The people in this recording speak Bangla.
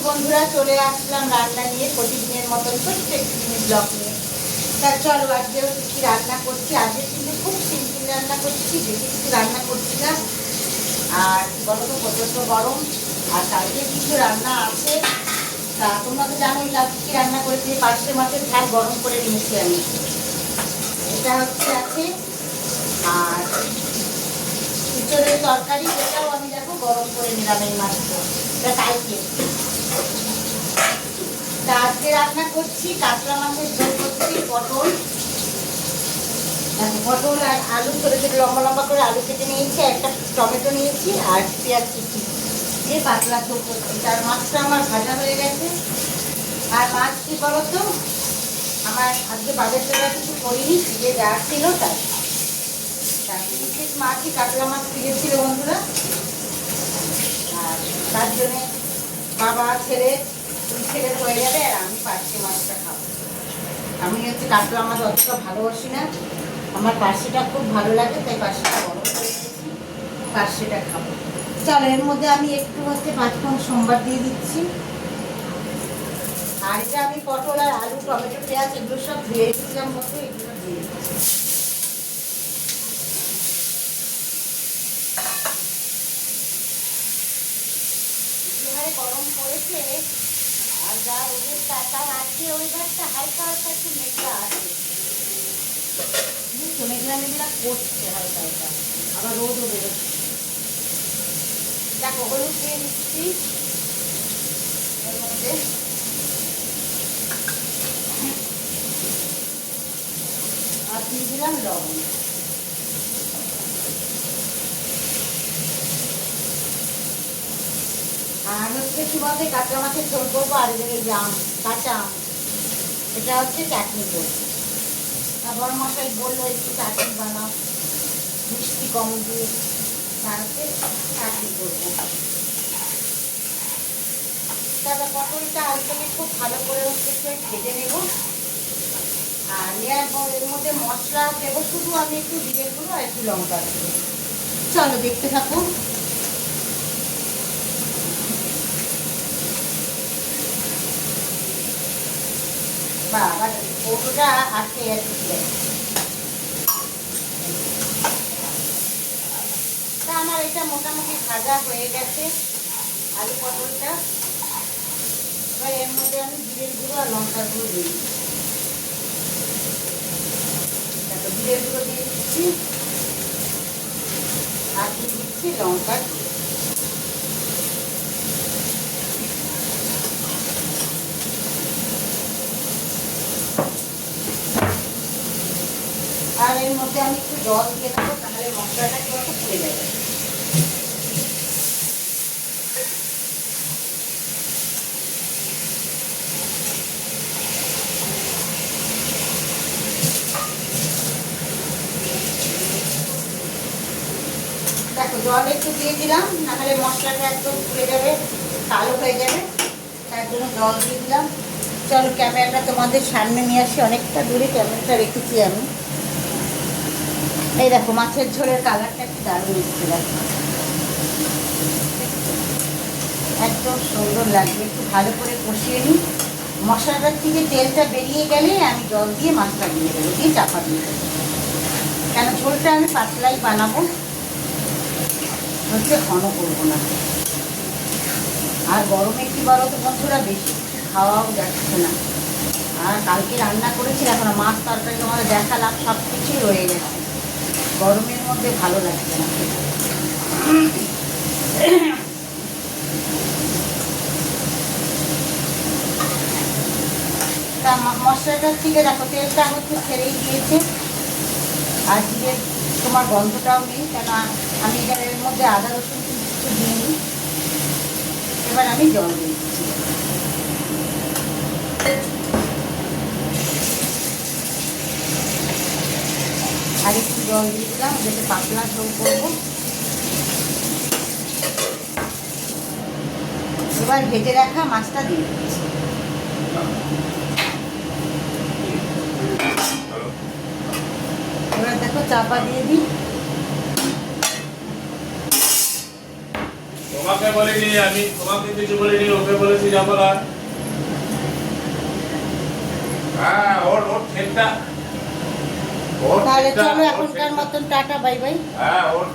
বন্ধুরা, চলে আসলাম রান্না নিয়ে প্রতিদিনের মতন প্রত্যেক দিনের ব্লগ নিয়ে। তা চলো আজকেও কি রান্না করছি। আজকে কিন্তু খুব সিম্পল রান্না করছি, বেশি কিছু রান্না করছি না। আর বলো তো, প্রচণ্ড গরম। আর কালকে কিছু রান্না আছে। তা তোমরা তো জানোই কালকে কি রান্না করেছি। পার্শে মাছের ঝাল গরম করে নিয়েছি আমি। এটা হচ্ছে আছে। আর ইঁচড়ের তরকারি, এটাও আমি দেখো গরম করে নিলাম এই মাছটা। এটা কালকে। তা আজকে রান্না করছি কাতলা মাছের ঝোল করছি। পটল আর আলু ছোটো ছোটো লম্বা লম্বা করে আলু কেটে নিয়েছি, একটা টমেটো নিয়েছি আর পেঁয়াজ কুচি দিয়ে পাতলা ঝোল করছি। তার মাছটা আমার ভাজা হয়ে গেছে। আর মাছ কি বলো তো, আমার আজকে বাজার টাকা কিছু করিনি, ফ্রিজে যা ছিল তাই। মাছই কাতলা মাছ ফ্রিজে ছিল বন্ধুরা। আর তার জন্যে বাবা ছেলে হয়ে যাবে, আর আমি পার্শে মাছটা খাবো। আমি হচ্ছে কাতলা মাছ অতটা ভালোবাসি না, আমার পার্শেটা খুব ভালো লাগে, তাই পার্শেটা গরম করে দিয়েছি, পার্শেটা খাবো। চলো এর মধ্যে আমি একটু হচ্ছে 5 ফোঁড়ন সোমবার দিয়ে দিচ্ছি। আর এটা আমি পটল আর আলু টমেটো পেঁয়াজ এগুলো সব ধুয়ে রেখেছিলাম মতো, এগুলো দিয়ে দিচ্ছি। গরম পড়েছে আর যা রোদের তার আজকে ওয়েদারটা হালকা হালকা একটু মেঘলা আছে, বুঝছো, মেঘলা মেঘলা করছে হালকা হালকা, আবার রোদও বেরোচ্ছে। দেখো হলুদ দিয়ে দিচ্ছি এর মধ্যে, আর দিয়ে দিলাম লবণ। আর হচ্ছে কি বলতে, কাঁচা মাছের ঝোল করবো, আর এই যে আম, কাঁচা আম, এটা হচ্ছে চাটনি করবো। বড় মশাই বললো একটু চাটনি বানাও মিষ্টি কম দিয়ে, তারপরে চাটনি করবো। তারপর পটলটা আলুটাকে খুব ভালো করে হচ্ছে ভেজে নেব। আর নেওয়ার পর এর মধ্যে মশলা দেবো শুধু আমি একটু জিরে গুঁড়ো আর একটু লঙ্কা দেবো। চলো দেখতে থাকুন। বাবা পটলটা আটকে যাচ্ছে। তা আমার এটা মোটামুটি ভাজা হয়ে গেছে আলু পটলটা। এবার এর মধ্যে আমি জিরের গুঁড়ো আর লঙ্কার গুঁড়ো দিয়ে দিচ্ছি। জিরের গুঁড়ো দিয়ে দিচ্ছি আর দিয়ে দিচ্ছি লঙ্কার গুঁড়ো। আর এর মধ্যে আমি একটু জল দিয়ে দেবো, তাহলে মশলাটা একটু ফুটে যাবে। দেখো জল একটু দিয়ে দিলাম, নাহলে মশলাটা একদম ফুটে যাবে, কালো হয়ে যাবে, তার জন্য জল দিয়ে দিলাম। চলো ক্যামেরাটা তোমাদের সামনে নিয়ে আসি, অনেকটা দূরে ক্যামেরাটা রেখেছি আমি। এই দেখো মাছের ঝোলের কালারটা একটু দারুণ এসেছে, দেখো একদম সুন্দর লাগবে। একটু ভালো করে কষিয়ে নিই, মশলাটার থেকে তেলটা বেরিয়ে গেলে আমি জল দিয়ে মাছটা দিয়ে দেবো, দিয়ে চাপা দিয়ে দেবো। কেন ঝোলটা আমি পাতলাই বানাবো, হচ্ছে ঘন করবো না। আর গরমে কি বলো তো বন্ধুরা, বেশি খাওয়াও যাচ্ছে না। আর কালকে রান্না করেছি, এখন মাছ তরকারি তোমাদের দেখালাম, সব কিছুই রয়ে গেছে, গরমের মধ্যে ভালো লাগছে না। তা মশলাটার থেকে দেখো তেলটা হচ্ছে ছেড়েই দিয়েছে, আর জিরে তোমার গন্ধটাও নেই, কেন আমি এখানে এর মধ্যে আদা রসুন কিছু দিইনি। এবার আমি জল দিয়ে দিচ্ছি। আর একটু জল দিয়ে দিলাম, যাতে পাতলা ঝোল করবো। এবার ভেজে রাখা মাছটা দিয়ে দিচ্ছি। এবার দেখো চাপা দিয়ে দিই। তোমাকে বলিনি, আমি তোমাকে কিছু বলিনি, ওকে বলেছি যা বলার। হ্যাঁ, ওর ঠিকটা, তাহলে চলো এখনকার মতন টাটা, বাই বাই। হ্যাঁ ওর